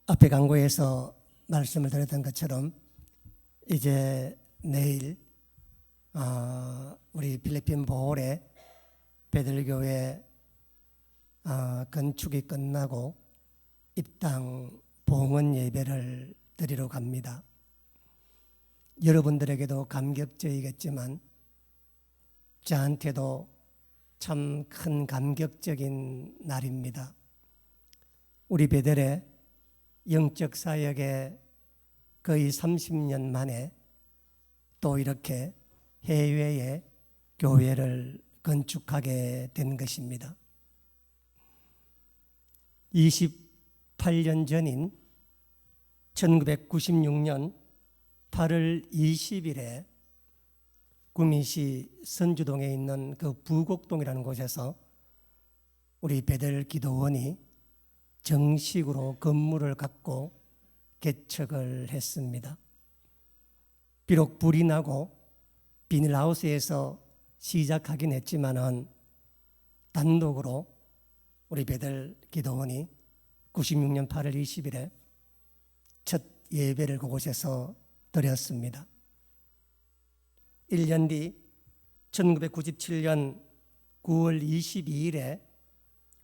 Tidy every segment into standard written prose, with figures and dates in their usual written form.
앞에 강고에서 말씀을 드렸던 것처럼 이제 내일 우리 필리핀 보홀의 베들교회 건축이 끝나고 입당 봉헌 예배를 드리러 갑니다. 여러분들에게도 감격적이겠지만 저한테도 참 큰 감격적인 날입니다. 우리 베델의 영적 사역에 거의 30년 만에 또 이렇게 해외에 교회를 건축하게 된 것입니다. 28년 전인 1996년 8월 20일에 구미시 선주동에 있는 그 부곡동이라는 곳에서 우리 베델 기도원이 정식으로 건물을 갖고 개척을 했습니다. 비록 불이 나고 비닐하우스에서 시작하긴 했지만은 단독으로 우리 베델 기도원이 96년 8월 20일에 첫 예배를 그곳에서 드렸습니다. 1년 뒤 1997년 9월 22일에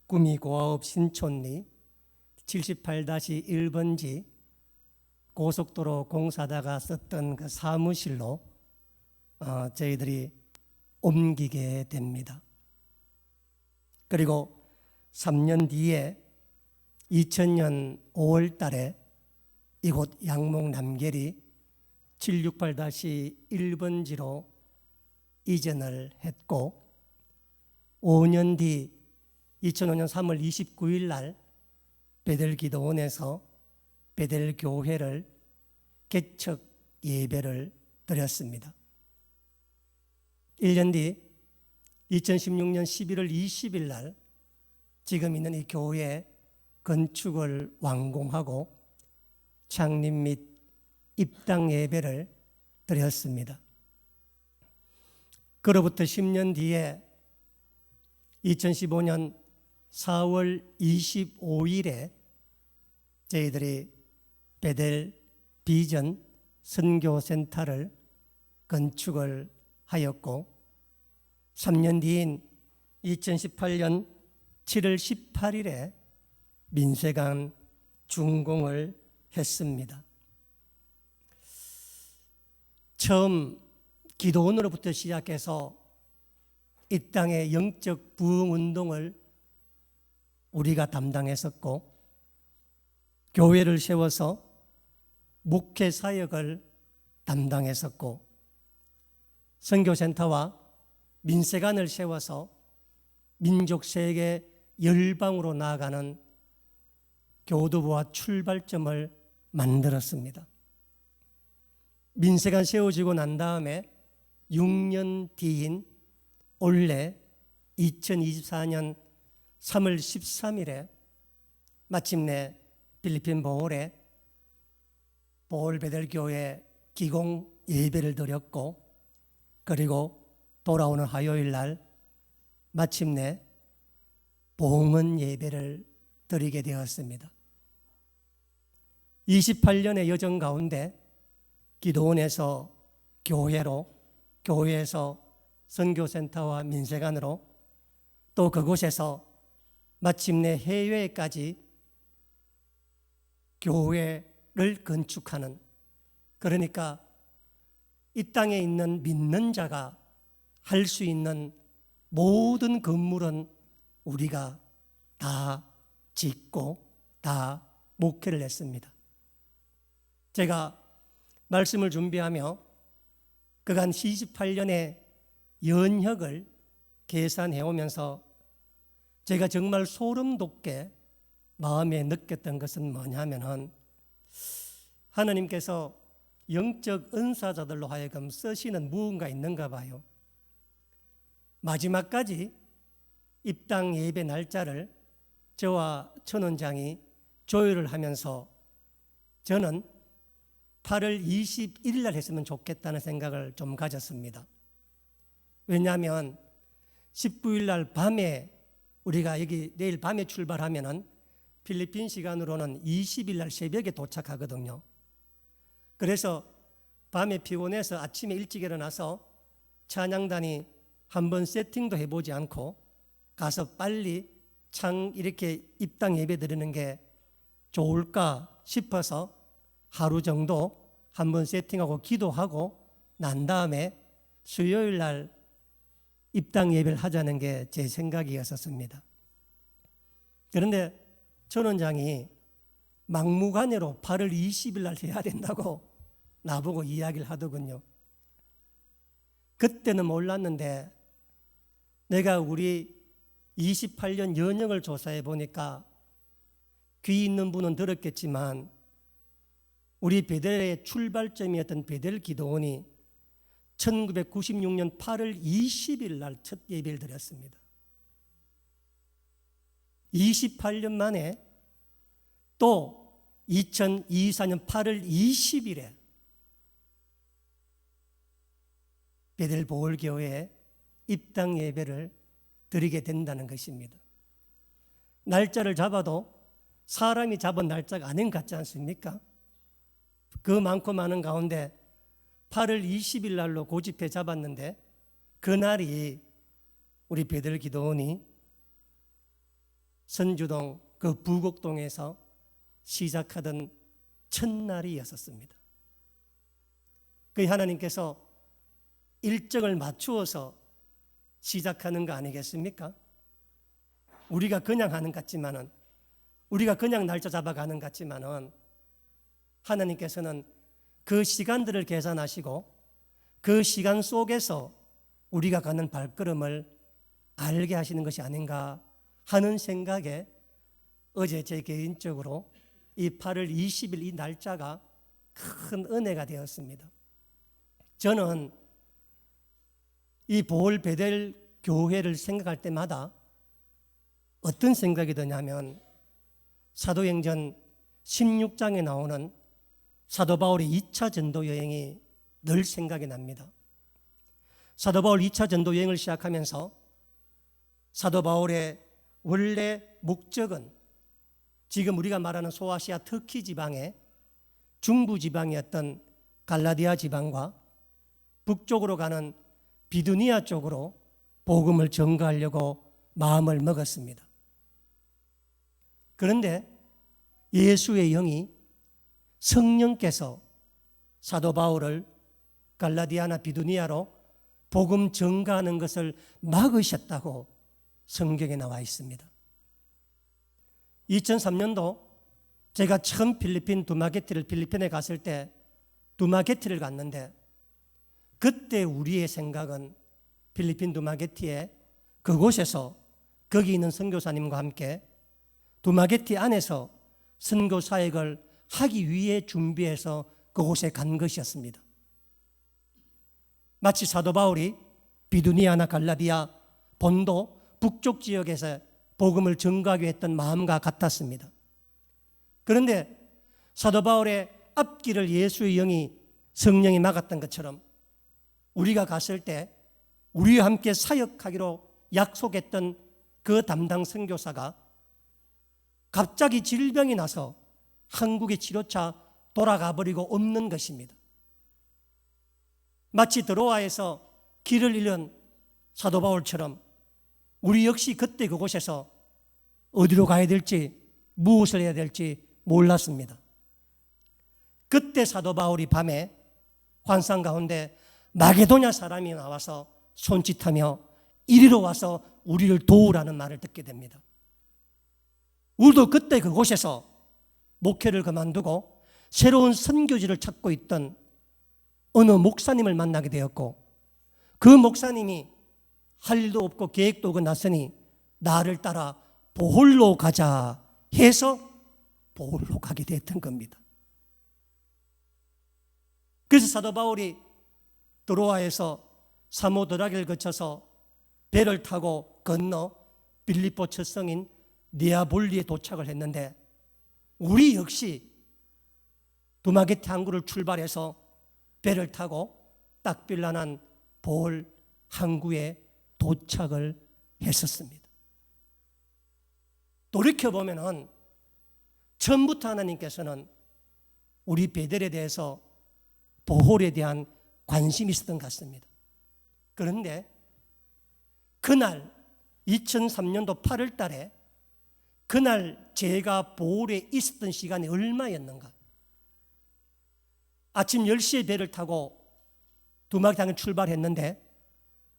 구미 고아읍 신촌리 78-1번지 고속도로 공사다가 썼던 그 사무실로 저희들이 옮기게 됩니다. 그리고 3년 뒤에 2000년 5월 달에 이곳 양목 남계리 768-1번지로 이전을 했고 5년 뒤 2005년 3월 29일 날 베델 기도원에서 베델 교회를 개척 예배를 드렸습니다. 1년 뒤 2016년 11월 20일 날 지금 있는 이 교회 건축을 완공하고 창립 및 입당 예배를 드렸습니다. 그로부터 10년 뒤에 2015년 4월 25일에 저희들이 베델 비전 선교센터를 건축을 하였고 3년 뒤인 2018년 7월 18일에 민세관 준공을 했습니다. 처음 기도원으로부터 시작해서 이 땅의 영적 부흥 운동을 우리가 담당했었고 교회를 세워서 목회 사역을 담당했었고 선교센터와 민세관을 세워서 민족 세계 열방으로 나아가는 교두보와 출발점을 만들었습니다. 민세관 세워지고 난 다음에 6년 뒤인 올해 2024년 3월 13일에 마침내 필리핀 보홀에 보홀 베델 교회 기공 예배를 드렸고 그리고 돌아오는 화요일 날 마침내 봉헌 예배를 드리게 되었습니다. 28년의 여정 가운데 기도원에서 교회로, 교회에서 선교센터와 민세관으로 또 그곳에서 마침내 해외까지 교회를 건축하는, 그러니까 이 땅에 있는 믿는 자가 할 수 있는 모든 건물은 우리가 다 짓고 다 목회를 했습니다. 제가 말씀을 준비하며 그간 28년의 연혁을 계산해 오면서 제가 정말 소름 돋게 마음에 느꼈던 것은 뭐냐면은 하나님께서 영적 은사자들로 하여금 쓰시는 무언가 있는가 봐요. 마지막까지 입당 예배 날짜를 저와 천 원장이 조율을 하면서 저는 8월 21일 날 했으면 좋겠다는 생각을 좀 가졌습니다. 왜냐하면 19일 날 밤에 우리가 여기 내일 밤에 출발하면은 필리핀 시간으로는 20일 날 새벽에 도착하거든요. 그래서 밤에 피곤해서 아침에 일찍 일어나서 찬양단이 한번 세팅도 해보지 않고 가서 빨리 창 이렇게 입당 예배 드리는 게 좋을까 싶어서 하루 정도 한번 세팅하고 기도하고 난 다음에 수요일 날 입당 예배를 하자는 게 제 생각이었었습니다. 그런데 전원장이 막무가내로 8월 20일 날 해야 된다고 나보고 이야기를 하더군요. 그때는 몰랐는데 내가 우리 28년 연영을 조사해 보니까 귀 있는 분은 들었겠지만 우리 베델의 출발점이었던 베델 기도원이 1996년 8월 20일 날 첫 예배를 드렸습니다. 28년 만에 또 2024년 8월 20일에 베델 보홀교회에 입당 예배를 드리게 된다는 것입니다. 날짜를 잡아도 사람이 잡은 날짜가 아닌 것 같지 않습니까? 그 많고 많은 가운데 8월 20일 날로 고집해 잡았는데 그날이 우리 베델 기도원이 선주동 그 부곡동에서 시작하던 첫날이었습니다. 그 하나님께서 일정을 맞추어서 시작하는 거 아니겠습니까? 우리가 그냥 하는 것 같지만은, 우리가 그냥 날짜 잡아가는 것 같지만은 하나님께서는 그 시간들을 계산하시고 그 시간 속에서 우리가 가는 발걸음을 알게 하시는 것이 아닌가 하는 생각에 어제 제 개인적으로 이 8월 20일 이 날짜가 큰 은혜가 되었습니다. 저는 이 보홀 베델 교회를 생각할 때마다 어떤 생각이 드냐면 사도행전 16장에 나오는 사도 바울의 2차 전도 여행이 늘 생각이 납니다. 사도 바울 2차 전도 여행을 시작하면서 사도 바울의 원래 목적은 지금 우리가 말하는 소아시아 터키 지방의 중부 지방이었던 갈라디아 지방과 북쪽으로 가는 비두니아 쪽으로 복음을 전가하려고 마음을 먹었습니다. 그런데 예수의 영이 성령께서 사도 바울을 갈라디아나 비두니아로 복음 전가하는 것을 막으셨다고 성경에 나와 있습니다. 2003년도 제가 처음 필리핀에 갔을 때 두마게티를 갔는데 그때 우리의 생각은 필리핀 두마게티에 그곳에서 거기 있는 선교사님과 함께 두마게티 안에서 선교 사역을 하기 위해 준비해서 그곳에 간 것이었습니다. 마치 사도 바울이 비두니아나 갈라디아 본도 북쪽 지역에서 복음을 전가하기 했던 마음과 같았습니다. 그런데 사도 바울의 앞길을 예수의 영이 성령이 막았던 것처럼 우리가 갔을 때 우리와 함께 사역하기로 약속했던 그 담당 선교사가 갑자기 질병이 나서 한국에 치료차 돌아가 버리고 없는 것입니다. 마치 드로아에서 길을 잃은 사도 바울처럼 우리 역시 그때 그곳에서 어디로 가야 될지 무엇을 해야 될지 몰랐습니다. 그때 사도 바울이 밤에 환상 가운데 마게도냐 사람이 나와서 손짓하며 이리로 와서 우리를 도우라는 말을 듣게 됩니다. 우리도 그때 그곳에서 목회를 그만두고 새로운 선교지를 찾고 있던 어느 목사님을 만나게 되었고 그 목사님이 할 일도 없고 계획도 없고 났으니 나를 따라 보홀로 가자 해서 보홀로 가게 됐던 겁니다. 그래서 사도 바울이 드로아에서 사모드라기를 거쳐서 배를 타고 건너 빌립보 첫 성인 네아볼리에 도착을 했는데 우리 역시 두마게티 항구를 출발해서 배를 타고 딱빌라난 보홀 항구에 도착을 했었습니다. 돌이켜보면 처음부터 하나님께서는 우리 베델에 대해서 보홀에 대한 관심이 있었던 것 같습니다. 그런데 그날 2003년도 8월 달에 그날 제가 보홀에 있었던 시간이 얼마였는가? 아침 10시에 배를 타고 두마기탕을 출발했는데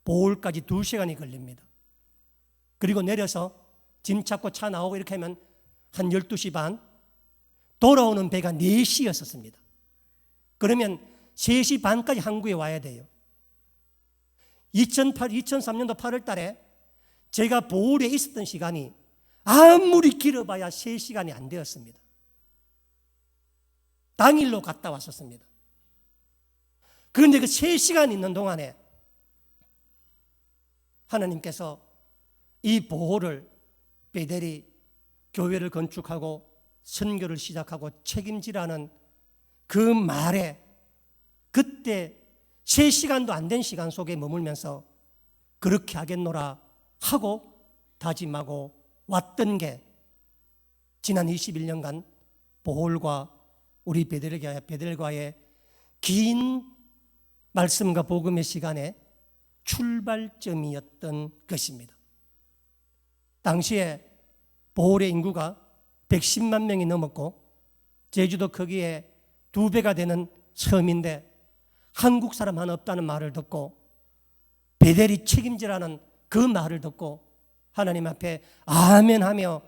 보홀까지 2시간이 걸립니다. 그리고 내려서 짐 찾고 차 나오고 이렇게 하면 한 12시 반, 돌아오는 배가 4시였었습니다. 그러면 3시 반까지 한국에 와야 돼요. 2003년도 8월 달에 제가 보홀에 있었던 시간이 아무리 길어봐야 3시간이 안 되었습니다. 당일로 갔다 왔었습니다. 그런데 그 3시간 있는 동안에 하나님께서 이 보홀을 베델이 교회를 건축하고 선교를 시작하고 책임지라는 그 말에 그때 3시간도 안 된 시간 속에 머물면서 그렇게 하겠노라 하고 다짐하고 왔던 게 지난 21년간 보홀과 우리 베델과의 긴 말씀과 복음의 시간에 출발점이었던 것입니다. 당시에 보홀의 인구가 110만 명이 넘었고 제주도 크기의 2배가 되는 섬인데 한국 사람 하나 없다는 말을 듣고 베델이 책임지라는 그 말을 듣고 하나님 앞에 아멘하며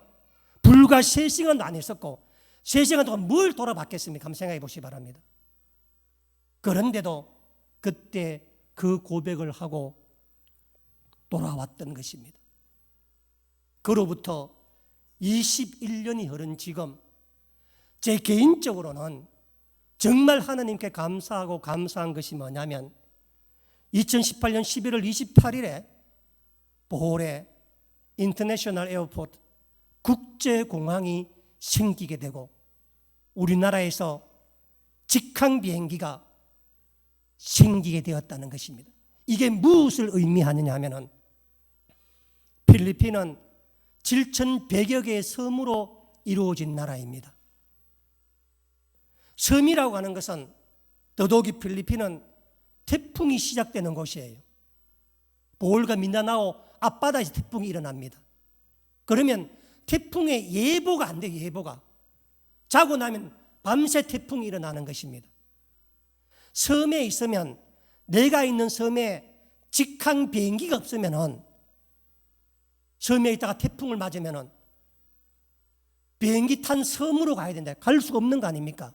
불과 3시간도 안 했었고 3시간 동안 뭘 돌아봤겠습니까? 한번 생각해 보시기 바랍니다. 그런데도 그때 그 고백을 하고 돌아왔던 것입니다. 그로부터 21년이 흐른 지금 제 개인적으로는 정말 하나님께 감사하고 감사한 것이 뭐냐면 2018년 11월 28일에 보홀에 인터내셔널 에어포트 국제공항이 생기게 되고 우리나라에서 직항 비행기가 생기게 되었다는 것입니다. 이게 무엇을 의미하느냐 하면은 필리핀은 7,100여 개의 섬으로 이루어진 나라입니다. 섬이라고 하는 것은 더더욱이 필리핀은 태풍이 시작되는 곳이에요. 보홀과 민다나오 앞바다에서 태풍이 일어납니다. 그러면 태풍의 예보가 안 돼요. 예보가. 자고 나면 밤새 태풍이 일어나는 것입니다. 섬에 있으면 내가 있는 섬에 직항 비행기가 없으면 섬에 있다가 태풍을 맞으면 비행기 탄 섬으로 가야 된다. 갈 수가 없는 거 아닙니까?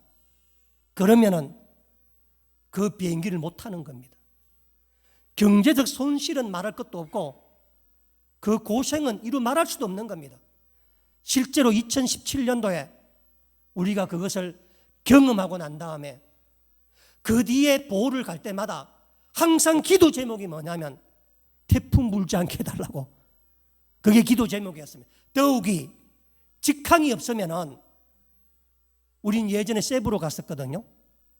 그러면은 그 비행기를 못 타는 겁니다. 경제적 손실은 말할 것도 없고 그 고생은 이루 말할 수도 없는 겁니다. 실제로 2017년도에 우리가 그것을 경험하고 난 다음에 그 뒤에 보홀을 갈 때마다 항상 기도 제목이 뭐냐면 태풍 불지 않게 해달라고. 그게 기도 제목이었습니다. 더욱이 직항이 없으면은 우린 예전에 세부로 갔었거든요.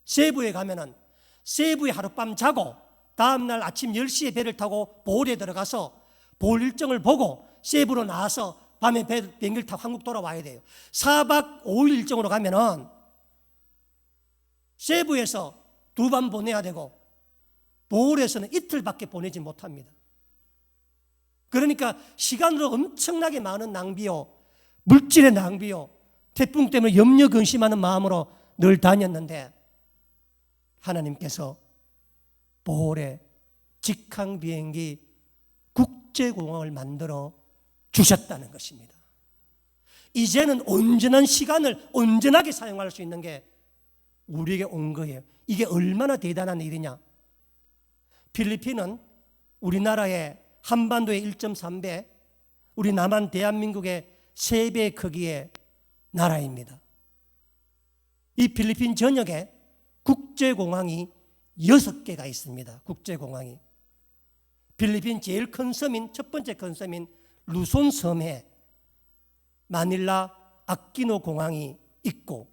세부에 가면은 세부에 하룻밤 자고 다음날 아침 10시에 배를 타고 보홀에 들어가서 보홀 일정을 보고 세부로 나와서 밤에 비행기를 타고 한국 돌아와야 돼요. 4박 5일 일정으로 가면은 세부에서 2밤 보내야 되고 보홀에서는 이틀밖에 보내지 못합니다. 그러니까 시간으로 엄청나게 많은 낭비요, 물질의 낭비요, 태풍 때문에 염려 근심하는 마음으로 늘 다녔는데 하나님께서 보홀에 직항 비행기 국제공항을 만들어 주셨다는 것입니다. 이제는 온전한 시간을 온전하게 사용할 수 있는 게 우리에게 온 거예요. 이게 얼마나 대단한 일이냐. 필리핀은 우리나라의 한반도의 1.3배, 우리 남한 대한민국의 3배 크기의 나라입니다. 이 필리핀 전역에 국제공항이 6개가 있습니다. 국제공항이. 필리핀 제일 큰 섬인, 첫 번째 큰 섬인 루손 섬에 마닐라 아키노 공항이 있고,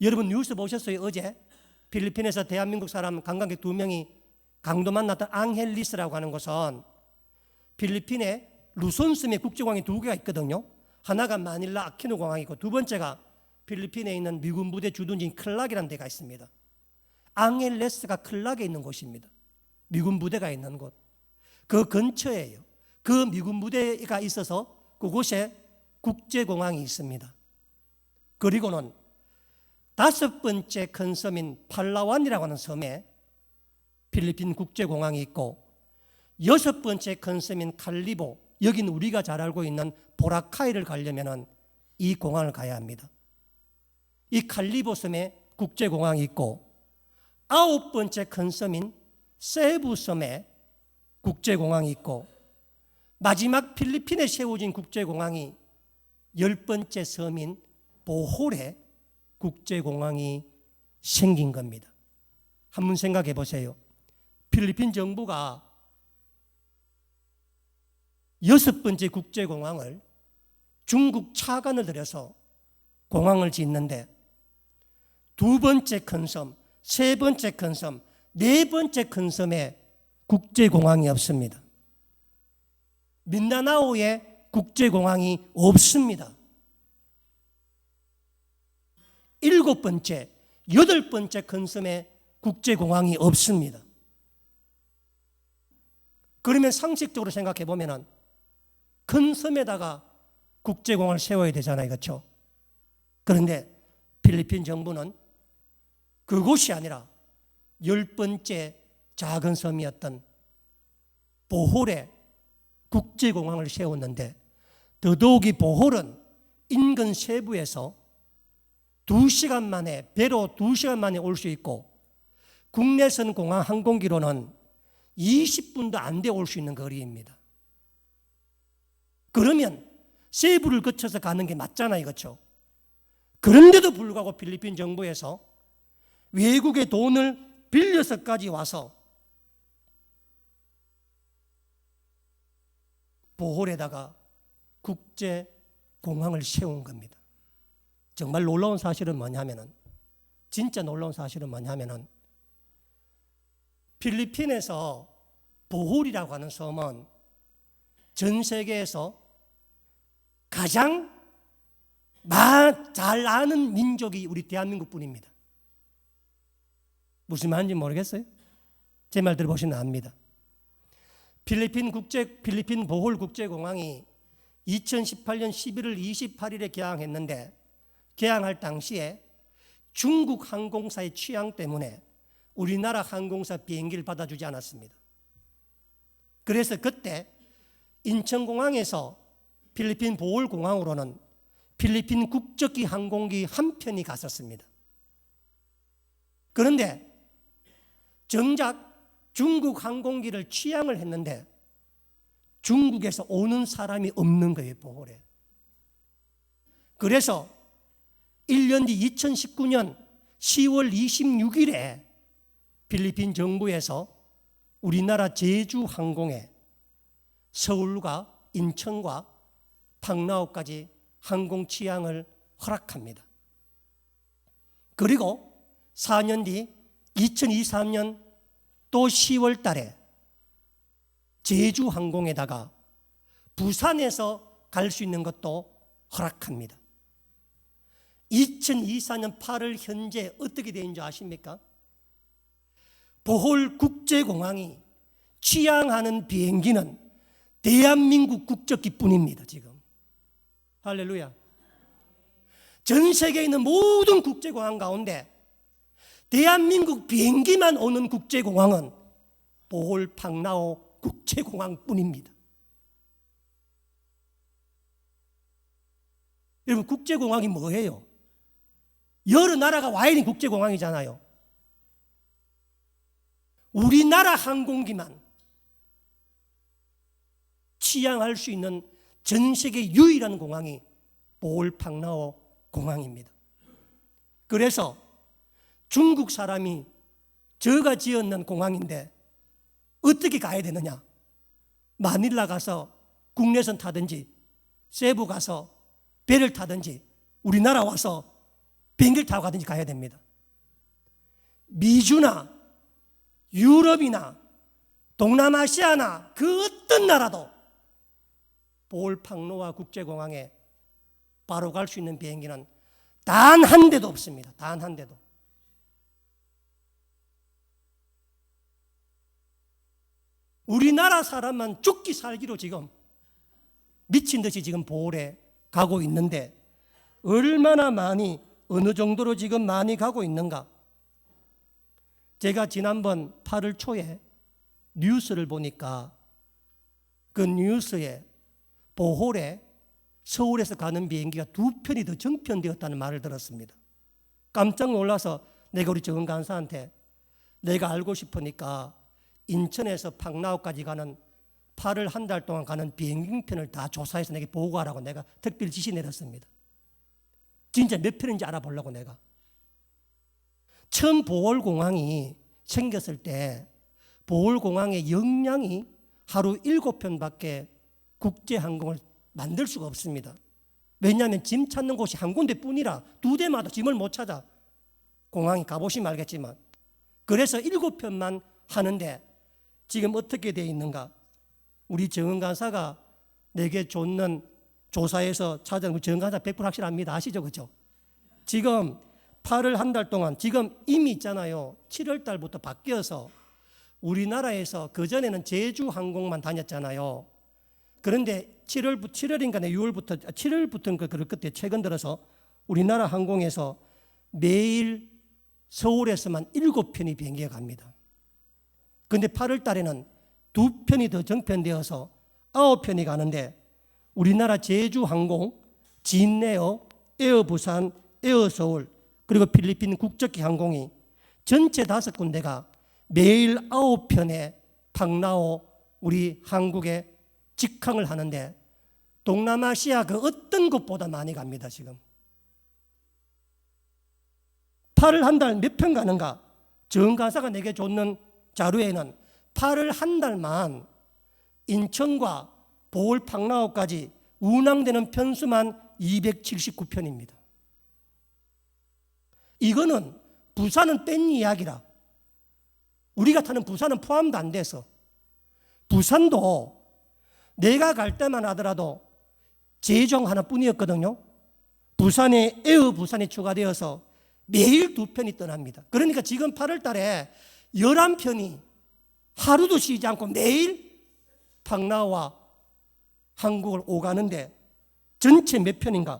여러분 뉴스 보셨어요? 어제 필리핀에서 대한민국 사람 관광객 2명이 강도 만났던 앙헬리스라고 하는 곳은 필리핀의 루손 섬에 국제공항이 2개가 있거든요. 하나가 마닐라 아키노 공항이고 두 번째가 필리핀에 있는 미군 부대 주둔지인 클락이라는 데가 있습니다. 앙헬레스가 클락에 있는 곳입니다. 미군 부대가 있는 곳. 그 근처에요. 그 미군 부대가 있어서 그곳에 국제공항이 있습니다. 그리고는 5번째 큰 섬인 팔라완이라고 하는 섬에 필리핀 국제공항이 있고 6번째 큰 섬인 칼리보, 여기는 우리가 잘 알고 있는 보라카이를 가려면 이 공항을 가야 합니다. 이 칼리보 섬에 국제공항이 있고 9번째 큰 섬인 세부 섬에 국제공항이 있고 마지막 필리핀에 세워진 국제공항이 10번째 섬인 보홀에 국제공항이 생긴 겁니다. 한번 생각해 보세요. 필리핀 정부가 6번째 국제공항을 중국 차관을 들여서 공항을 짓는데 2번째 큰 섬, 3번째 큰 섬, 4번째 큰 섬에 국제공항이 없습니다. 민다나오에 국제공항이 없습니다. 7번째, 8번째 큰 섬에 국제공항이 없습니다. 그러면 상식적으로 생각해 보면 큰 섬에다가 국제공항을 세워야 되잖아요. 그렇죠? 그런데 필리핀 정부는 그곳이 아니라 10번째 작은 섬이었던 보홀에 국제공항을 세웠는데 더더욱이 보홀은 인근 세부에서 2시간 만에 배로 2시간 만에 올 수 있고 국내선 공항 항공기로는 20분도 안 돼 올 수 있는 거리입니다. 그러면 세부를 거쳐서 가는 게 맞잖아요. 그렇죠? 그런데도 불구하고 필리핀 정부에서 외국의 돈을 빌려서까지 와서 보홀에다가 국제공항을 세운 겁니다. 정말 놀라운 사실은 뭐냐면은, 진짜 놀라운 사실은 뭐냐면은, 필리핀에서 보홀이라고 하는 섬은 전 세계에서 가장 잘 아는 민족이 우리 대한민국 뿐입니다. 무슨 말인지 모르겠어요? 제 말 들어보시면 압니다. 필리핀 보홀 국제공항이 2018년 11월 28일에 개항했는데 개항할 당시에 중국 항공사의 취향 때문에 우리나라 항공사 비행기를 받아주지 않았습니다. 그래서 그때 인천공항에서 필리핀 보홀공항으로는 필리핀 국적기 항공기 한 편이 갔었습니다. 그런데 정작 중국 항공기를 취향을 했는데 중국에서 오는 사람이 없는 거예요, 보홀에. 그래서 1년 뒤 2019년 10월 26일에 필리핀 정부에서 우리나라 제주 항공에 서울과 인천과 팡라오까지 항공 취향을 허락합니다. 그리고 4년 뒤 2023년 또 10월 달에 제주 항공에다가 부산에서 갈 수 있는 것도 허락합니다. 2024년 8월 현재 어떻게 되는지 아십니까? 보홀 국제공항이 취향하는 비행기는 대한민국 국적기뿐입니다. 지금 할렐루야. 전 세계에 있는 모든 국제공항 가운데 대한민국 비행기만 오는 국제공항은 보홀 팡라오 국제공항뿐입니다. 여러분, 국제공항이 뭐예요? 여러 나라가 와 있는 국제공항이잖아요. 우리나라 항공기만 취향할 수 있는 전 세계 유일한 공항이 보홀 팡라오 공항입니다. 그래서 중국 사람이 저가 지었는 공항인데 어떻게 가야 되느냐? 마닐라 가서 국내선 타든지 세부 가서 배를 타든지 우리나라 와서 비행기를 타고 가든지 가야 됩니다. 미주나 유럽이나 동남아시아나 그 어떤 나라도 보홀 팡라오 국제공항에 바로 갈 수 있는 비행기는 단 한 대도 없습니다. 단 한 대도. 우리나라 사람만 죽기 살기로 지금 미친 듯이 지금 보홀에 가고 있는데 얼마나 많이 어느 정도로 지금 많이 가고 있는가. 제가 지난번 8월 초에 뉴스를 보니까 그 뉴스에 보홀에 서울에서 가는 비행기가 2편이 더 정편되었다는 말을 들었습니다. 깜짝 놀라서 내가 우리 정은 간사한테 내가 알고 싶으니까 인천에서 팡나오까지 가는 8월 한 달 동안 가는 비행편을 다 조사해서 내게 보고하라고 내가 특별 지시 내렸습니다. 진짜 몇 편인지 알아보려고 내가. 처음 보홀공항이 생겼을 때 보홀공항의 역량이 하루 7편밖에 국제항공을 만들 수가 없습니다. 왜냐하면 짐 찾는 곳이 한 군데뿐이라 2대마다 짐을 못 찾아. 공항에 가보시면 알겠지만. 그래서 7편만 하는데 지금 어떻게 되어 있는가. 우리 정은 간사가 내게 줬는 조사에서 찾은 정은 간사 100% 확실합니다. 아시죠? 그죠? 지금 8월 한 달 동안 지금 이미 있잖아요. 7월 달부터 바뀌어서 우리나라에서 그전에는 제주 항공만 다녔잖아요. 그런데 7월인가 7월부터 그럴 그때 최근 들어서 우리나라 항공에서 매일 서울에서만 7편이 비행기가 갑니다. 그런데 8월 달에는 2편이 더 정편되어서 9편이 가는데 우리나라 제주 항공, 진에어, 에어 부산, 에어 서울 그리고 필리핀 국적기 항공이 전체 5군데가 매일 9편의 팡나오 우리 한국에 직항을 하는데 동남아시아 그 어떤 곳보다 많이 갑니다. 지금 8월 한 달 몇 편 가는가. 정가사가 내게 줬는 자료에는 8월 한 달만 인천과 보홀 팡나오까지 운항되는 편수만 279편입니다. 이거는 부산은 뺀 이야기라. 우리가 타는 부산은 포함도 안 돼서 부산도 내가 갈 때만 하더라도 제종 하나뿐이었거든요. 부산에 에어 부산이 추가되어서 매일 2편이 떠납니다. 그러니까 지금 8월 달에 11편이 하루도 쉬지 않고 매일 팡나오와 한국을 오가는데 전체 몇 편인가?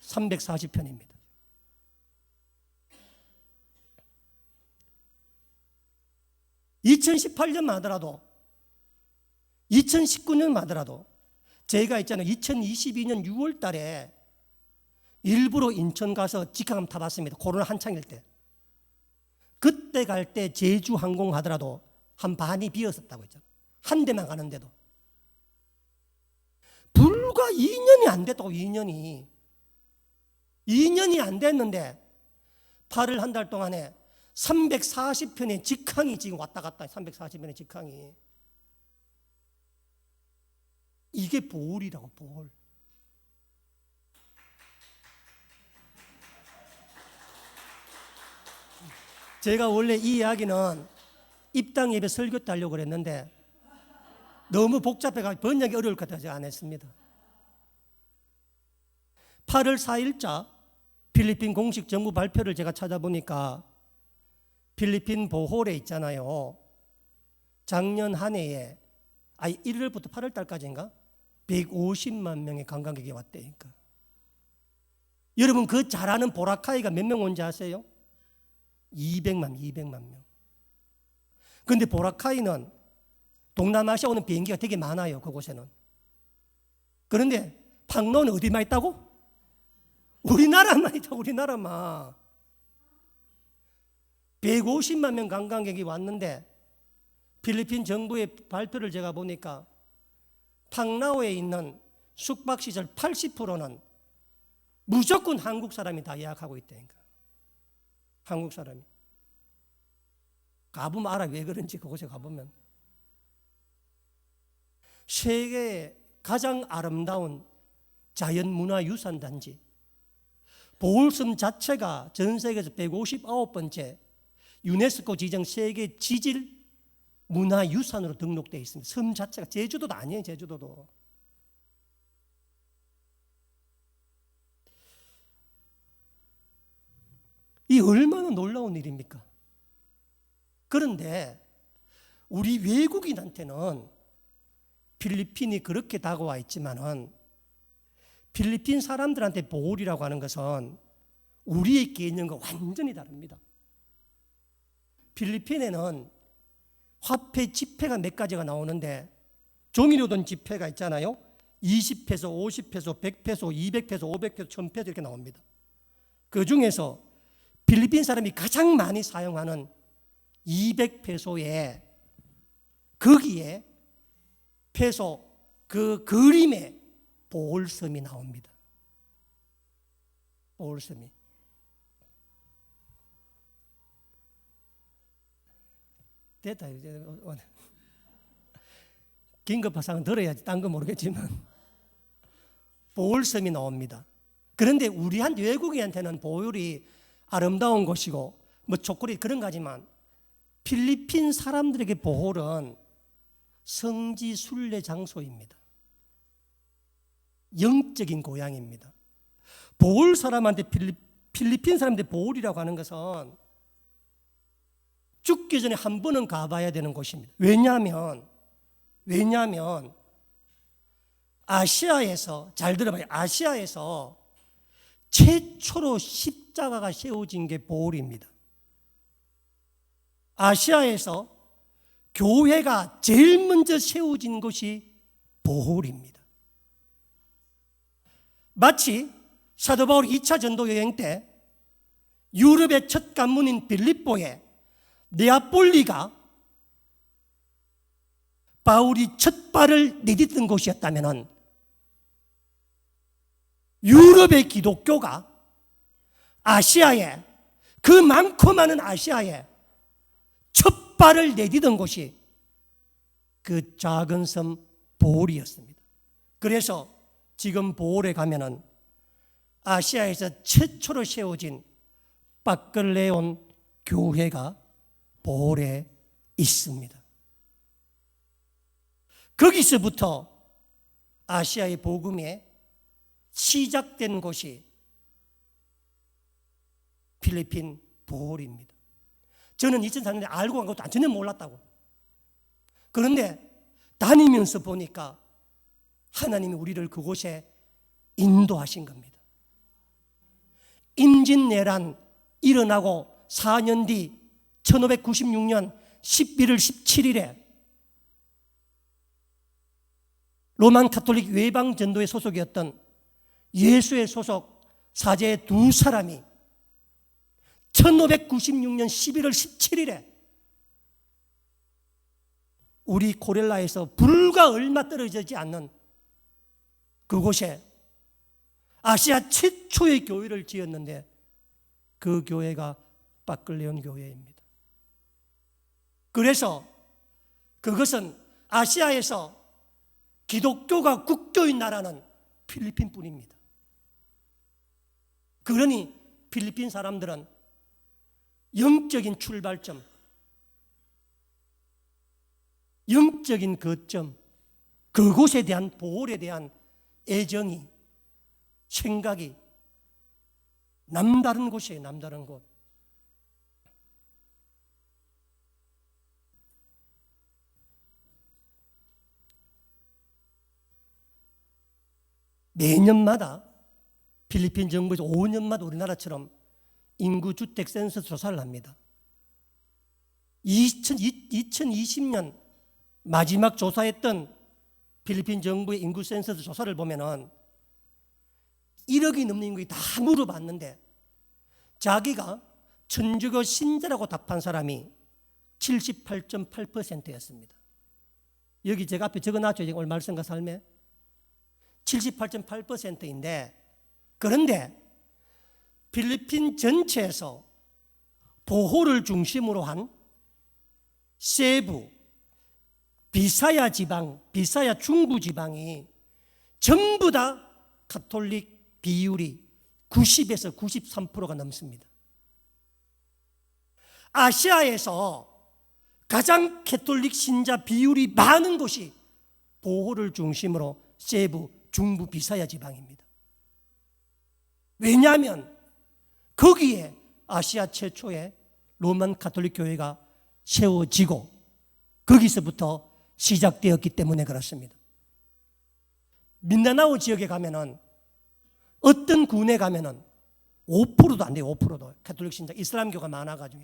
340편입니다. (2018년만) 하더라도 2019년만 하더라도 제가 있잖아요. 2022년 6월 달에 일부러 인천 가서 직항 타봤습니다. 코로나 한창일 때. 그때 갈 때 제주 항공 하더라도 한 반이 비었었다고 했잖아요. 한 대만 가는데도. 불과 2년이 안 됐다고. 2년이 안 됐는데 8월 한 달 동안에 340편의 직항이 지금 왔다 갔다. 340편의 직항이. 이게 보홀이라고. 보홀. 제가 원래 이 이야기는 입당 예배 설교 때 하려고 그랬는데 너무 복잡해가지고 번역이 어려울 것 같아서 제가 안 했습니다. 8월 4일자 필리핀 공식 정부 발표를 제가 찾아보니까 필리핀 보홀에 있잖아요. 작년 한 해에 1월부터 8월 달까지인가 150만 명의 관광객이 왔대니까. 여러분 그 잘 아는 보라카이가 몇 명 온지 아세요? 200만 명. 그런데 보라카이는 동남아시아 오는 비행기가 되게 많아요. 그곳에는. 그런데 팡나오는 어디만 있다고? 우리나라만 있다고. 우리나라만. 150만 명 관광객이 왔는데 필리핀 정부의 발표를 제가 보니까 팡나오에 있는 숙박시설 80%는 무조건 한국 사람이 다 예약하고 있다니까. 한국 사람이. 가보면 알아. 왜 그런지. 그곳에 가보면. 세계의 가장 아름다운 자연문화유산 단지. 보홀섬 자체가 전 세계에서 159번째 유네스코 지정 세계 지질 문화유산으로 등록되어 있습니다. 섬 자체가. 제주도도 아니에요. 제주도도. 이 얼마나 놀라운 일입니까? 그런데 우리 외국인한테는 필리핀이 그렇게 다가와 있지만은 필리핀 사람들한테 보홀이라고 하는 것은 우리의 개념과 완전히 다릅니다. 필리핀에는 화폐 지폐가 몇 가지가 나오는데 종이로 된 지폐가 있잖아요. 20페소, 50페소, 100페소, 200페소, 500페소, 1000페소 이렇게 나옵니다. 그 중에서 필리핀 사람이 가장 많이 사용하는 200페소에 거기에 페소 그 그림에 보홀섬이 나옵니다. 보홀섬이. 됐다. 이제 긴급 화상은 들어야지. 딴 거 모르겠지만 보홀섬이 나옵니다. 그런데 우리한 외국인한테는 보홀이 아름다운 곳이고 뭐 초콜릿 그런 거지만 필리핀 사람들에게 보홀은 성지 순례 장소입니다. 영적인 고향입니다. 보홀 사람한테 필리핀 사람한테 보홀이라고 하는 것은 죽기 전에 한 번은 가봐야 되는 곳입니다. 왜냐하면 아시아에서, 잘 들어봐요. 아시아에서 최초로 십자가가 세워진 게 보홀입니다. 아시아에서 교회가 제일 먼저 세워진 곳이 보홀입니다. 마치 사도 바울 2차 전도 여행 때 유럽의 첫 관문인 빌립보에 네아폴리가 바울이 첫 발을 내딛던 곳이었다면 유럽의 기독교가 아시아에, 그 많고 많은 아시아에 첫 발을 내딛은 곳이 그 작은 섬 보홀이었습니다. 그래서 지금 보홀에 가면은 아시아에서 최초로 세워진 바클레온 교회가 보홀에 있습니다. 거기서부터 아시아의 복음이 시작된 곳이 필리핀 보홀입니다. 저는 2004년에 알고 간 것도 전혀 몰랐다고. 그런데 다니면서 보니까 하나님이 우리를 그곳에 인도하신 겁니다. 임진왜란 일어나고 4년 뒤 1596년 11월 17일에 로만 가톨릭 외방 전도회 소속이었던 예수의 소속 사제 두 사람이 1596년 11월 17일에 우리 코렐라에서 불과 얼마 떨어지지 않는 그곳에 아시아 최초의 교회를 지었는데 그 교회가 바클레온 교회입니다. 그래서 그것은 아시아에서 기독교가 국교인 나라는 필리핀뿐입니다. 그러니 필리핀 사람들은 영적인 출발점, 영적인 거점, 그곳에 대한 보홀에 대한 애정이, 생각이 남다른 곳이에요. 남다른 곳. 매년마다 필리핀 정부에서 5년마다 우리나라처럼 인구주택 센서스 조사를 합니다. 2020년 마지막 조사했던 필리핀 정부의 인구 센서스 조사를 보면은 1억이 넘는 인구가 다 물어봤는데 자기가 천주교 신자라고 답한 사람이 78.8%였습니다. 여기 제가 앞에 적어놨죠. 오늘 말씀과 삶에 78.8%인데 그런데 필리핀 전체에서 보홀을 중심으로 한 세부, 비사야 지방, 비사야 중부 지방이 전부 다 가톨릭 비율이 90에서 93%가 넘습니다. 아시아에서 가장 가톨릭 신자 비율이 많은 곳이 보홀을 중심으로 세부, 중부 비사야 지방입니다. 왜냐하면 거기에 아시아 최초의 로만 가톨릭 교회가 세워지고 거기서부터 시작되었기 때문에 그렇습니다. 민다나오 지역에 가면은 어떤 군에 가면은 5%도 안 돼요. 5%도 가톨릭 신자 이슬람교가 많아가지고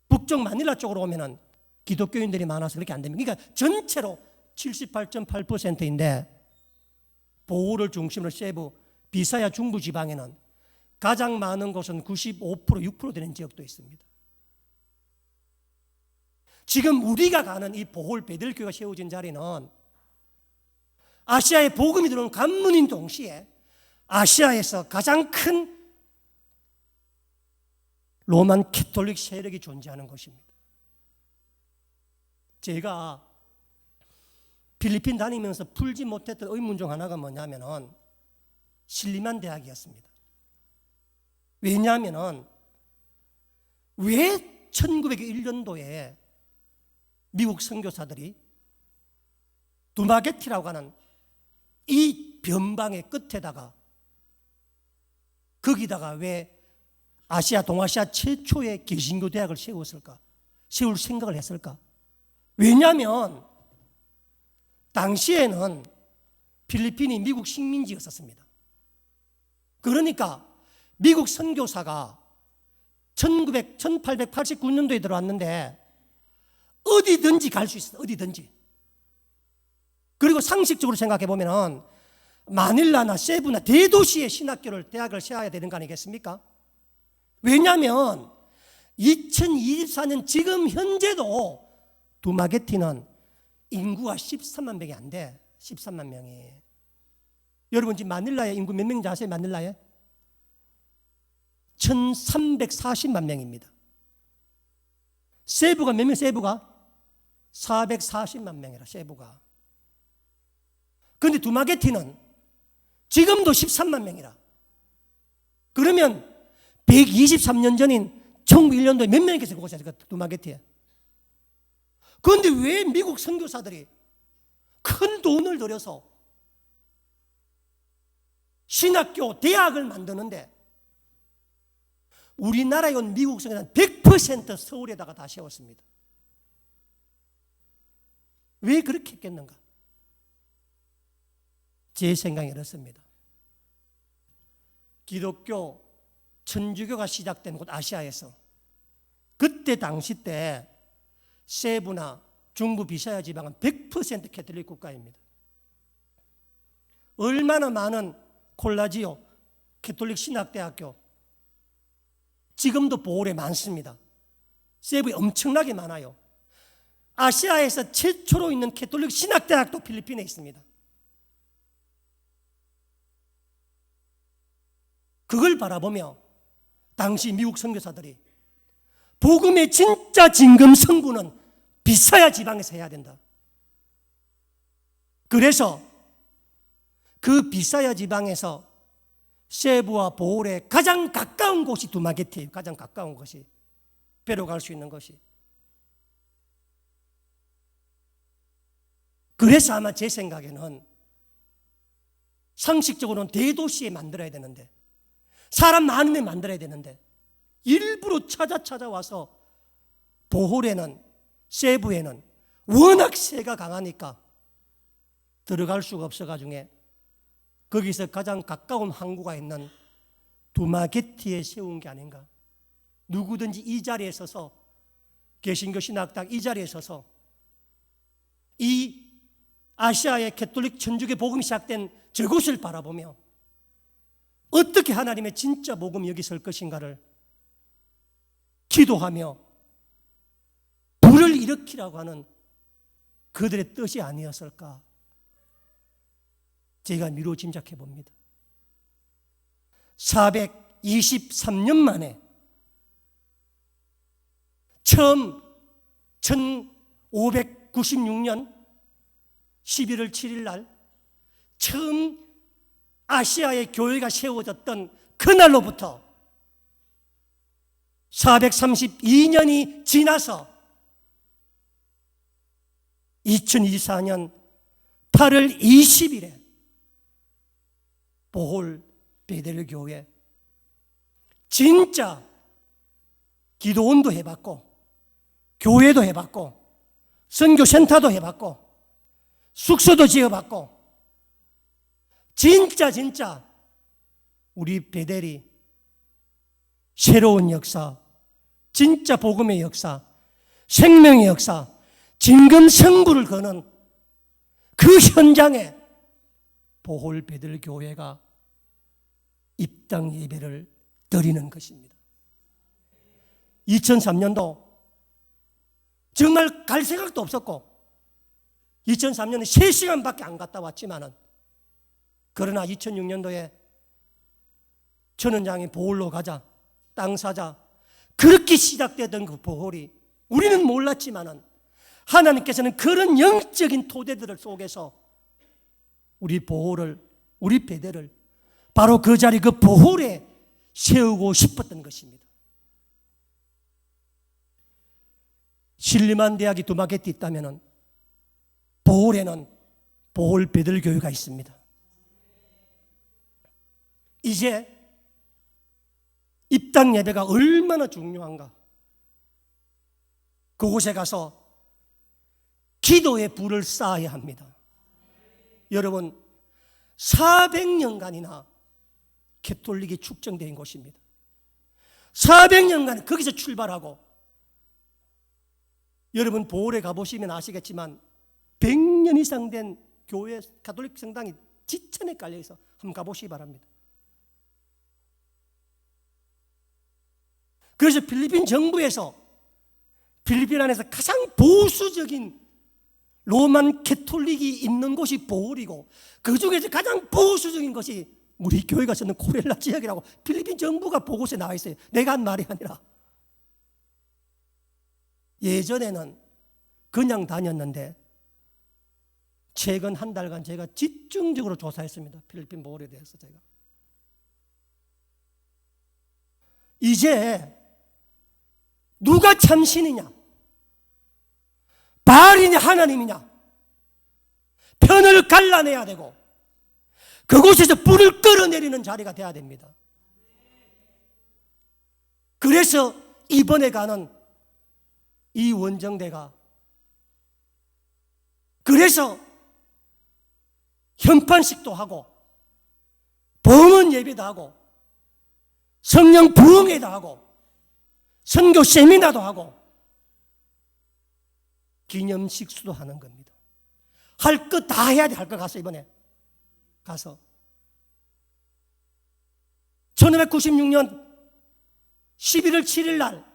북쪽 마닐라 쪽으로 오면은 기독교인들이 많아서 그렇게 안 됩니다. 그러니까 전체로 78.8%인데 보호를 중심으로 세부 비사야 중부 지방에는 가장 많은 곳은 95%, 6% 되는 지역도 있습니다. 지금 우리가 가는 이 보홀 베들교가 세워진 자리는 아시아에 복음이 들어온 관문인 동시에 아시아에서 가장 큰 로만 캐톨릭 세력이 존재하는 곳입니다. 제가 필리핀 다니면서 풀지 못했던 의문 중 하나가 뭐냐면은 신리만 대학이었습니다. 왜냐하면은 왜 1901년도에 미국 선교사들이 두마게티라고 하는 이 변방의 끝에다가 거기다가 왜 아시아 동아시아 최초의 개신교 대학을 세웠을까? 세울 생각을 했을까? 왜냐하면 당시에는 필리핀이 미국 식민지였었습니다. 그러니까 미국 선교사가 1889년도에 들어왔는데 어디든지 갈 수 있어요. 어디든지. 그리고 상식적으로 생각해 보면 마닐라나 세부나 대도시의 신학교를 대학을 세워야 되는 거 아니겠습니까? 왜냐하면 2024년 지금 현재도 두마게티는 인구가 13만 명이 안 돼. 13만 명이. 여러분 지금 마닐라의 인구 몇 명인지 아세요? 마닐라에? 1340만 명입니다. 세부가 몇 명? 세부가? 440만 명이라 세부가. 그런데 두마게티는 지금도 13만 명이라. 그러면 123년 전인 1901년도에 몇 명이 계세요? 그곳에 두마게티에. 그런데 왜 미국 선교사들이 큰 돈을 들여서 신학교, 대학을 만드는데 우리나라에 온 미국 선교사는 100% 서울에다가 다 세웠습니다. 왜 그렇게 했겠는가? 제 생각이 이렇습니다. 기독교, 천주교가 시작된 곳 아시아에서 그때 당시 때 세부나 중부 비사야 지방은 100% 캐톨릭 국가입니다. 얼마나 많은 콜라지오 캐톨릭 신학대학교 지금도 보홀에 많습니다. 세부에 엄청나게 많아요. 아시아에서 최초로 있는 캐톨릭 신학대학도 필리핀에 있습니다. 그걸 바라보며 당시 미국 선교사들이 복음의 진짜 진검성부는 비사야 지방에서 해야 된다. 그래서 그 비사야 지방에서 세부와 보홀에 가장 가까운 곳이 두마게티예요. 가장 가까운 것이. 배로 갈 수 있는 것이. 그래서 아마 제 생각에는 상식적으로는 대도시에 만들어야 되는데 사람 많은 데 만들어야 되는데 일부러 찾아와서 보홀에는 세부에는 워낙 세가 강하니까 들어갈 수가 없어가지고 거기서 가장 가까운 항구가 있는 두마게티에 세운 게 아닌가. 누구든지 이 자리에 서서 개신교 신학당 이 자리에 서서 이 아시아의 캐톨릭 천주교 복음이 시작된 저곳을 바라보며 어떻게 하나님의 진짜 복음이 여기 설 것인가를 기도하며 불을 일으키라고 하는 그들의 뜻이 아니었을까 제가 미루어 짐작해 봅니다. 423년 만에 처음 1596년 11월 7일 날 처음 아시아의 교회가 세워졌던 그날로부터 432년이 지나서 2024년 8월 20일에 보홀 베델 교회 진짜 기도원도 해봤고, 교회도 해봤고, 선교센터도 해봤고, 숙소도 지어봤고, 진짜 우리 베델이 새로운 역사, 진짜 복음의 역사, 생명의 역사, 진금성부를 거는 그 현장에 보홀 베델 교회가 입당 예배를 드리는 것입니다. 2003년도 정말 갈 생각도 없었고 2003년에 3시간밖에 안 갔다 왔지만은, 그러나 2006년도에 천원장이 보홀로 가자, 땅 사자, 그렇게 시작되던 그 보홀이 우리는 몰랐지만은 하나님께서는 그런 영적인 토대들 속에서 우리 보홀을, 우리 베델을 바로 그 자리, 그 보홀에 세우고 싶었던 것입니다. 신리만 대학이 두마게티 있다면 보홀에는 보홀 베델 교회가 있습니다. 이제 입당 예배가 얼마나 중요한가. 그곳에 가서 기도의 불을 쌓아야 합니다. 여러분, 400년간이나 캐톨릭이 축정된 곳입니다. 400년간 거기서 출발하고, 여러분 보홀에 가보시면 아시겠지만 100년 이상 된 교회 가톨릭 성당이 지천에 깔려있어. 한번 가보시기 바랍니다. 그래서 필리핀 정부에서 필리핀 안에서 가장 보수적인 로만 캐톨릭이 있는 곳이 보홀이고, 그 중에서 가장 보수적인 것이 우리 교회가 쓰는 코렐라 지역이라고 필리핀 정부가 보고서에 나와 있어요. 내가 한 말이 아니라. 예전에는 그냥 다녔는데 최근 한 달간 제가 집중적으로 조사했습니다. 필리핀 보홀에 대해서 제가. 이제 누가 참신이냐, 바알이냐 하나님이냐 편을 갈라내야 되고, 그곳에서 불을 끌어내리는 자리가 돼야 됩니다. 그래서 이번에 가는 이 원정대가, 그래서 현판식도 하고 봉헌 예배도 하고 성령 부흥회도 하고 선교 세미나도 하고 기념식수도 하는 겁니다. 할 것 다 해야 돼. 할 거 가서 이번에 가서 1596년 11월 7일 날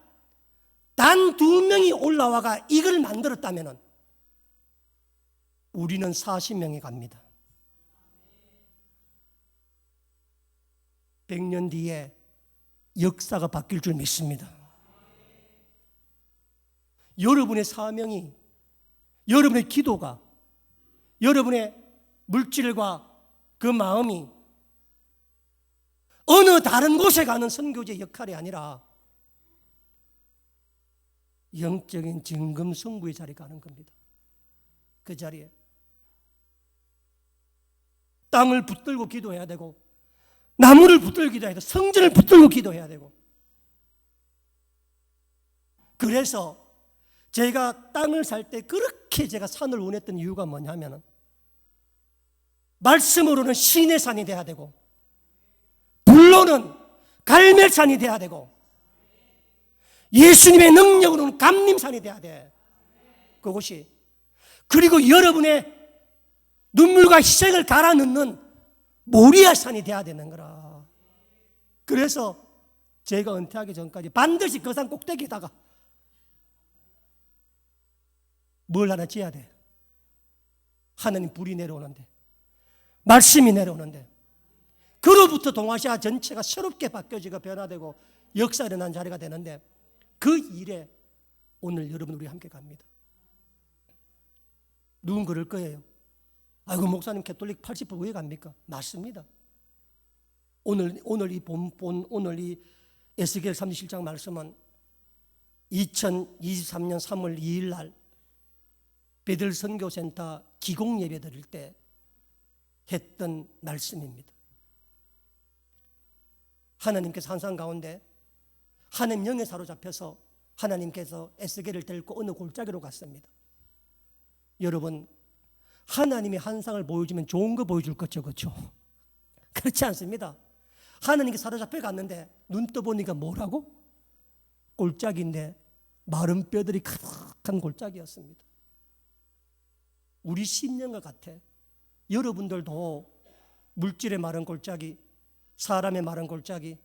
단 2명이 올라와가 이걸 만들었다면 우리는 40명이 갑니다. 100년 뒤에 역사가 바뀔 줄 믿습니다. 여러분의 사명이, 여러분의 기도가, 여러분의 물질과 그 마음이 어느 다른 곳에 가는 선교지의 역할이 아니라 영적인 진금성부의 자리에 가는 겁니다. 그 자리에 땅을 붙들고 기도해야 되고, 나무를 붙들고 기도해야 되고, 성전을 붙들고 기도해야 되고. 그래서 제가 땅을 살 때 그렇게 제가 산을 원했던 이유가 뭐냐면, 말씀으로는 신의 산이 돼야 되고, 불로는 갈멜산이 돼야 되고, 예수님의 능력으로는 감림산이 돼야 돼. 그것이. 그리고 여러분의 눈물과 희생을 갈아 넣는 모리아산이 돼야 되는 거라. 그래서 제가 은퇴하기 전까지 반드시 그 산 꼭대기에다가 뭘 하나 지어야 돼. 하나님 불이 내려오는데, 말씀이 내려오는데, 그로부터 동아시아 전체가 새롭게 바뀌어지고 변화되고 역사 일어난 자리가 되는데, 그 일에 오늘 여러분 우리 함께 갑니다. 누군 그럴 거예요. 아이고 목사님 캐톨릭 80% 왜 갑니까? 맞습니다. 오늘 이 에스겔 37장 말씀은 2023년 3월 2일 날 베들 선교센터 기공 예배 드릴 때 했던 말씀입니다. 하나님께서 한상 가운데 하나님 영에 사로잡혀서 하나님께서 에스겔을 데리고 어느 골짜기로 갔습니다. 여러분, 하나님이 환상을 보여주면 좋은 거 보여줄 거죠, 그렇죠? 그렇지 않습니다. 하나님께 사로잡혀 갔는데 눈 떠보니까 뭐라고? 골짜기인데 마른 뼈들이 가득한 골짜기였습니다. 우리 심령과 같아. 여러분들도 물질의 마른 골짜기, 사람의 마른 골짜기,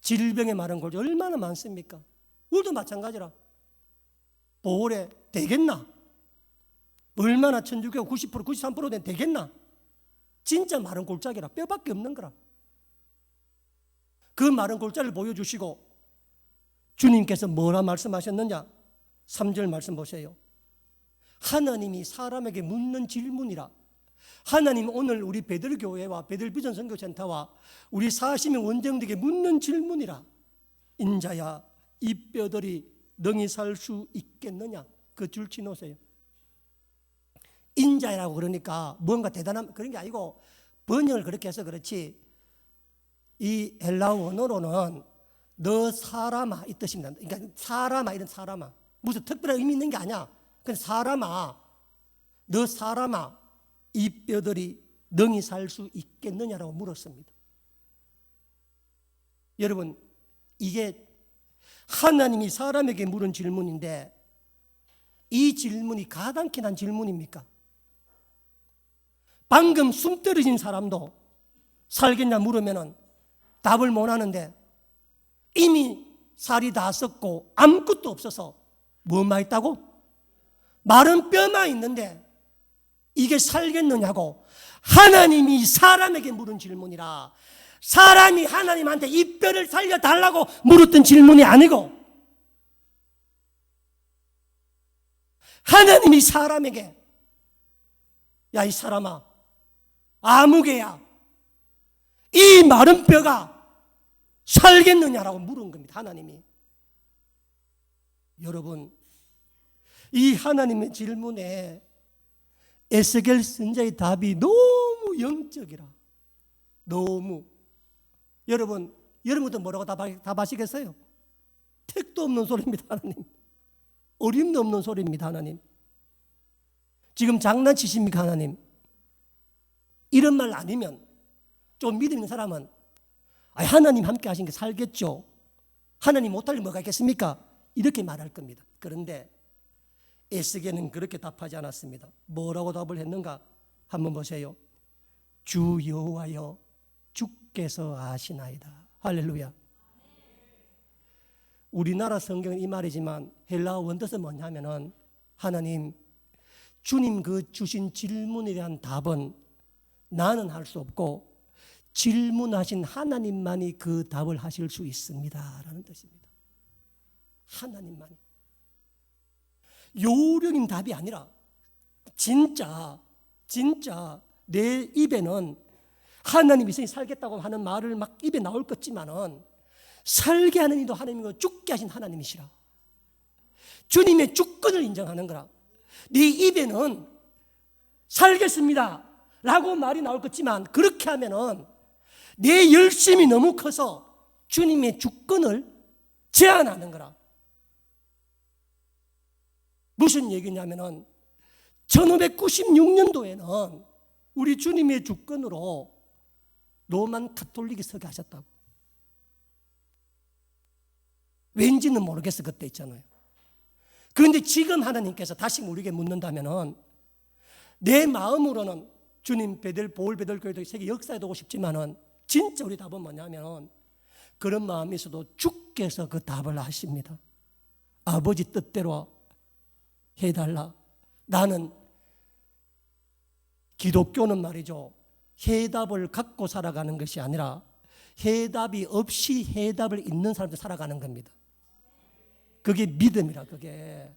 질병의 마른 골짜기 얼마나 많습니까? 우리도 마찬가지라. 보홀에 되겠나? 얼마나 1690%, 93%는 되겠나? 진짜 마른 골짜기라. 뼈밖에 없는 거라. 그 마른 골짜기를 보여주시고 주님께서 뭐라 말씀하셨느냐? 3절 말씀 보세요. 하나님이 사람에게 묻는 질문이라. 하나님 오늘 우리 베들교회와 베들비전 선교센터와 우리 40명 원정들에게 묻는 질문이라. 인자야, 이 뼈들이 능히 살 수 있겠느냐? 그 줄 치놓으세요. 인자라고 그러니까 뭔가 대단한 그런 게 아니고 번역을 그렇게 해서 그렇지, 이 헬라어 원어로는 너 사람아 이 뜻입니다. 그러니까 사람아, 이런 사람아, 무슨 특별한 의미 있는 게 아니야. 그냥 사람아, 너 사람아, 이 뼈들이 능히 살 수 있겠느냐라고 물었습니다. 여러분, 이게 하나님이 사람에게 물은 질문인데 이 질문이 가당키 난 질문입니까? 방금 숨 떨어진 사람도 살겠냐 물으면 답을 못 하는데 이미 살이 다 썩고 아무것도 없어서 뭐만 있다고? 마른 뼈만 있는데 이게 살겠느냐고 하나님이 사람에게 물은 질문이라. 사람이 하나님한테 이 뼈를 살려달라고 물었던 질문이 아니고 하나님이 사람에게 야, 이 사람아, 아무개야, 이 마른 뼈가 살겠느냐라고 물은 겁니다. 하나님이. 여러분, 이 하나님의 질문에 에스겔 선지자의 답이 너무 영적이라. 너무. 여러분도 뭐라고 답하시겠어요? 택도 없는 소리입니다, 하나님. 어림도 없는 소리입니다, 하나님. 지금 장난치십니까, 하나님? 이런 말 아니면 좀 믿음 있는 사람은 하나님 함께 하신 게 살겠죠. 하나님 못할 일 뭐가 있겠습니까? 이렇게 말할 겁니다. 그런데 에스겔은 그렇게 답하지 않았습니다. 뭐라고 답을 했는가? 한번 보세요. 주 여호와여, 주께서 아시나이다. 할렐루야. 우리나라 성경은 이 말이지만 헬라어 원뜻은 뭐냐면은 하나님, 주님 그 주신 질문에 대한 답은 나는 할 수 없고 질문하신 하나님만이 그 답을 하실 수 있습니다 라는 뜻입니다. 하나님만이. 요령인 답이 아니라 진짜 내 입에는 하나님이 있으니 살겠다고 하는 말을 막 입에 나올 것지만은 살게 하는 이도 하나님이고 죽게 하신 하나님이시라. 주님의 주권을 인정하는 거라. 네 입에는 살겠습니다 라고 말이 나올 것지만 그렇게 하면은 내 열심이 너무 커서 주님의 주권을 제한하는 거라. 무슨 얘기냐면은 1596년도에는 우리 주님의 주권으로 로만 가톨릭이 서게 하셨다고. 왠지는 모르겠어, 그때 있잖아요. 그런데 지금 하나님께서 다시 우리에게 묻는다면은 내 마음으로는 주님 보울 베들교회도 세계 역사에 두고 싶지만은 진짜 우리 답은 뭐냐면 그런 마음이 있어도 주께서 그 답을 하십니다. 아버지 뜻대로 해달라. 나는 기독교는 말이죠, 해답을 갖고 살아가는 것이 아니라 해답이 없이 해답을 있는 사람들 살아가는 겁니다. 그게 믿음이라. 그게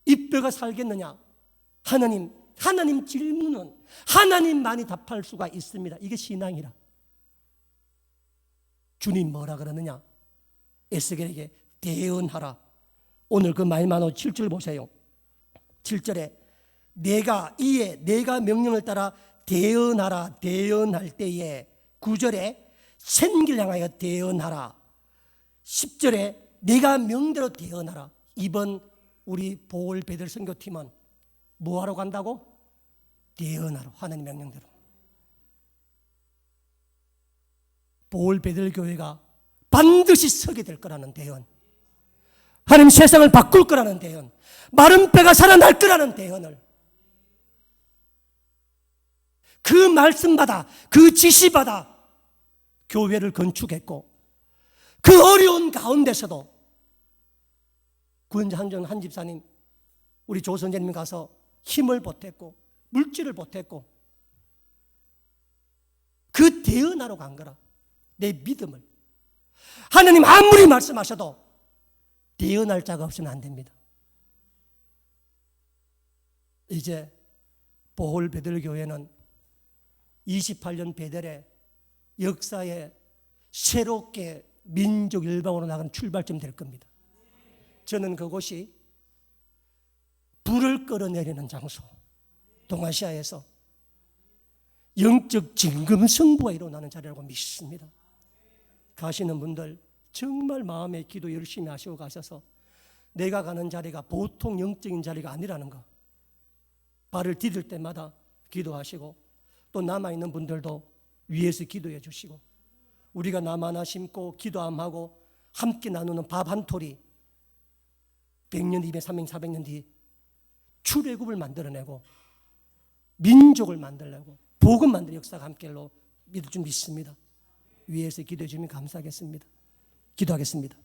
이 뼈가 살겠느냐? 하나님 질문은 하나님만이 답할 수가 있습니다. 이게 신앙이라. 주님 뭐라 그러느냐? 에스겔에게 대언하라. 오늘 그 말만 7절 보세요. 7절에 내가 명령을 따라 대언하라 대언할 때에 9절에 생길 향하여 대언하라, 10절에 내가 명대로 대언하라. 이번 우리 보월 베들 선교팀은 뭐하러 간다고? 대언하러, 하나님 명령대로. 보월 베들 교회가 반드시 서게 될 거라는 대언, 하나님 세상을 바꿀 거라는 대언, 마른 뼈가 살아날 거라는 대언을, 그 말씀받아, 그 지시받아 교회를 건축했고, 그 어려운 가운데서도 구원장정 한 집사님, 우리 조 선생님 가서 힘을 보탰고 물질을 보탰고 그 대언하러 간 거라. 내 믿음을. 하나님 아무리 말씀하셔도 대언할 자가 없으면 안 됩니다. 이제 보홀 베들교회는 28년 베델의 역사에 새롭게 민족 일방으로 나가는 출발점 될 겁니다. 저는 그곳이 불을 끌어내리는 장소, 동아시아에서 영적 진금승부가 일어나는 자리라고 믿습니다. 가시는 분들 정말 마음의 기도 열심히 하시고 가셔서 내가 가는 자리가 보통 영적인 자리가 아니라는 거, 발을 디딜 때마다 기도하시고, 또 남아있는 분들도 위에서 기도해 주시고, 우리가 나무 하나 심고 기도함하고 함께 나누는 밥 한 토리 100년, 200, 300, 400년 뒤 출애굽을 만들어내고 민족을 만들려고 복음 만들 역사가 함께로 믿을 줄 믿습니다. 위에서 기도해 주시면 감사하겠습니다. 기도하겠습니다.